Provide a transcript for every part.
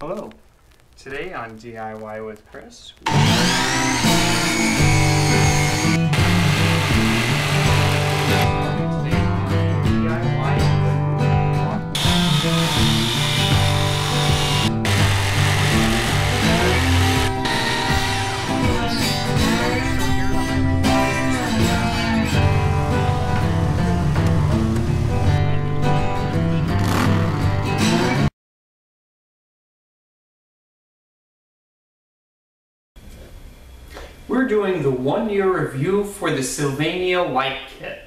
Hello. Today on DIY with Chris. We're doing the 1-year review for the Sylvania light kit.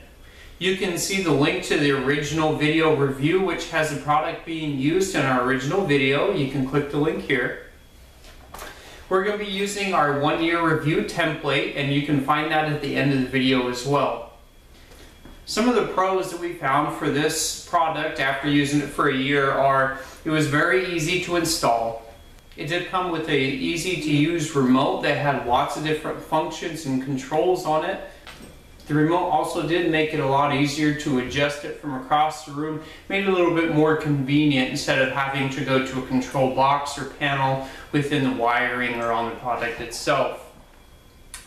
You can see the link to the original video review, which has the product being used in our original video. You can click the link here. We're going to be using our 1-year review template, and you can find that at the end of the video as well. Some of the pros that we found for this product after using it for a year are it was very easy to install. It did come with a easy to use remote that had lots of different functions and controls on it. The remote also did make it a lot easier to adjust it from across the room, made it a little bit more convenient instead of having to go to a control box or panel within the wiring or on the product itself.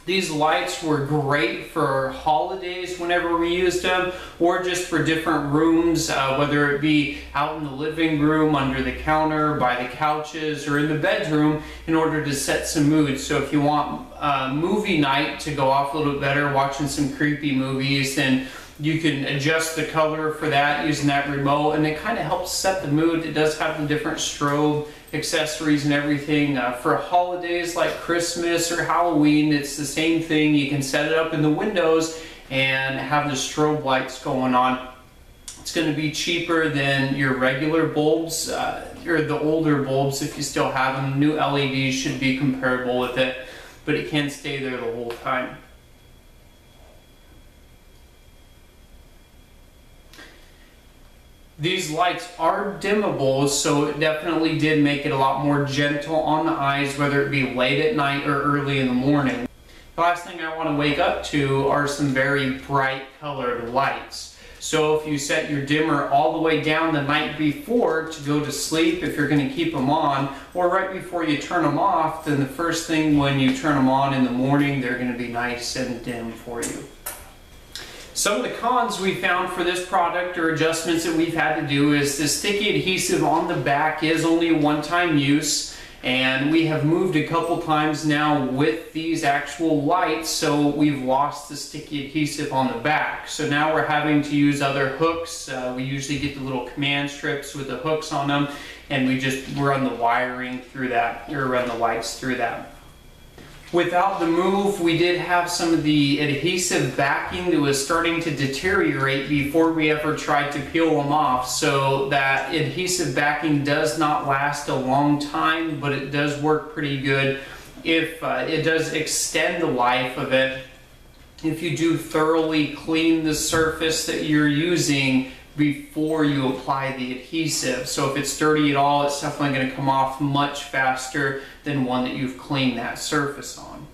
These lights were great for holidays whenever we used them, or just for different rooms, whether it be out in the living room, under the counter, by the couches, or in the bedroom, in order to set some mood. So if you want movie night to go off a little bit better, watching some creepy movies, then you can adjust the color for that using that remote, and it kind of helps set the mood. It does have the different strobe accessories and everything. For holidays like Christmas or Halloween, it's the same thing. You can set it up in the windows and have the strobe lights going on. It's going to be cheaper than your regular bulbs, or the older bulbs if you still have them. New LEDs should be comparable with it, but it can stay there the whole time. These lights are dimmable, so it definitely did make it a lot more gentle on the eyes, whether it be late at night or early in the morning. The last thing I want to wake up to are some very bright colored lights. So if you set your dimmer all the way down the night before to go to sleep, if you're going to keep them on, or right before you turn them off, then the first thing when you turn them on in the morning, they're going to be nice and dim for you. Some of the cons we found for this product, or adjustments that we've had to do, is the sticky adhesive on the back is only a one-time use, and we have moved a couple times now with these actual lights, so we've lost the sticky adhesive on the back. So now we're having to use other hooks. We usually get the little command strips with the hooks on them, and we just run the wiring through that, or run the lights through that. Without the move, we did have some of the adhesive backing that was starting to deteriorate before we ever tried to peel them off. So that adhesive backing does not last a long time, but it does work pretty good. If it does extend the life of it, if you do thoroughly clean the surface that you're using before you apply the adhesive. So if it's dirty at all, it's definitely going to come off much faster than one that you've cleaned that surface on.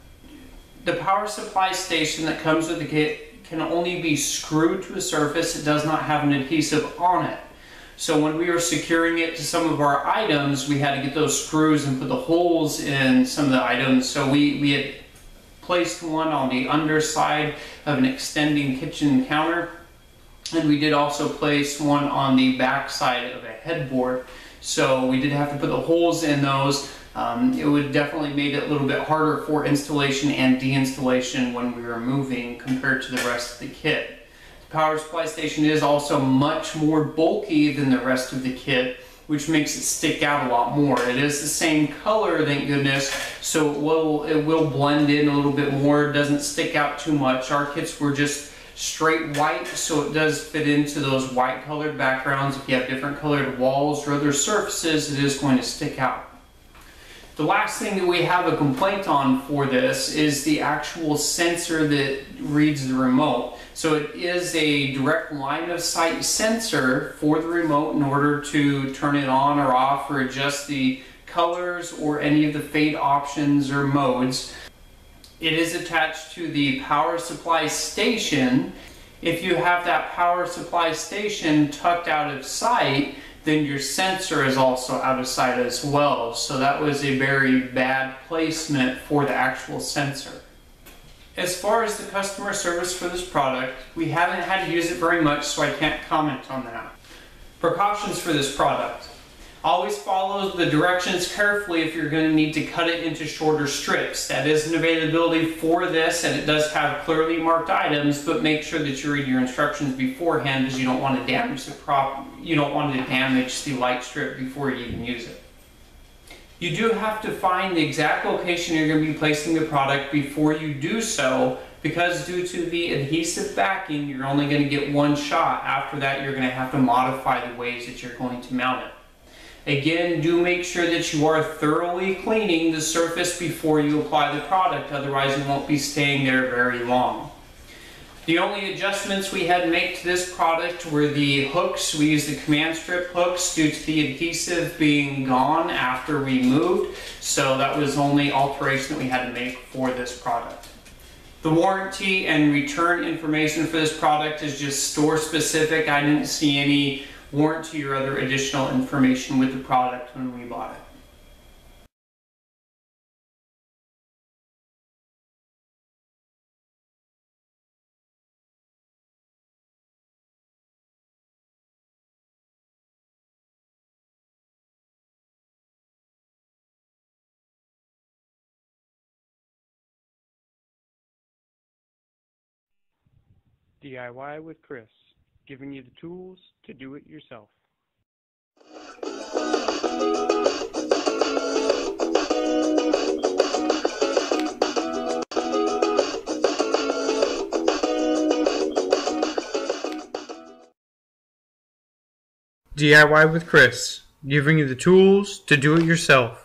The power supply station that comes with the kit can only be screwed to a surface. It does not have an adhesive on it. So when we were securing it to some of our items, we had to get those screws and put the holes in some of the items. So we had placed one on the underside of an extending kitchen counter, and we did also place one on the back side of a headboard. So we did have to put the holes in those. It would definitely made it a little bit harder for installation and deinstallation when we were moving compared to the rest of the kit. The power supply station is also much more bulky than the rest of the kit, which makes it stick out a lot more. It is the same color, thank goodness, so it will blend in a little bit more. It doesn't stick out too much. Our kits were just straight white, so it does fit into those white colored backgrounds. If you have different colored walls or other surfaces, it is going to stick out. The last thing that we have a complaint on for this is the actual sensor that reads the remote. So it is a direct line of sight sensor for the remote in order to turn it on or off, or adjust the colors or any of the fade options or modes. It is attached to the power supply station. If you have that power supply station tucked out of sight, then your sensor is also out of sight as well. So that was a very bad placement for the actual sensor. As far as the customer service for this product, we haven't had to use it very much, so I can't comment on that. Precautions for this product. Always follow the directions carefully if you're going to need to cut it into shorter strips. That is an availability for this, and it does have clearly marked items, but make sure that you read your instructions beforehand, because you don't want to damage the light strip before you even use it. You do have to find the exact location you're going to be placing the product before you do so, because due to the adhesive backing, you're only going to get one shot. After that, you're going to have to modify the ways that you're going to mount it. Again, do make sure that you are thoroughly cleaning the surface before you apply the product, otherwise it won't be staying there very long. The only adjustments we had to make to this product were the hooks. We used the command strip hooks due to the adhesive being gone after we moved, so that was the only alteration that we had to make for this product. The warranty and return information for this product is just store specific. I didn't see any warranty or other additional information with the product when we bought it. DIY with Chris, giving you the tools to do it yourself. DIY with Chris, giving you the tools to do it yourself.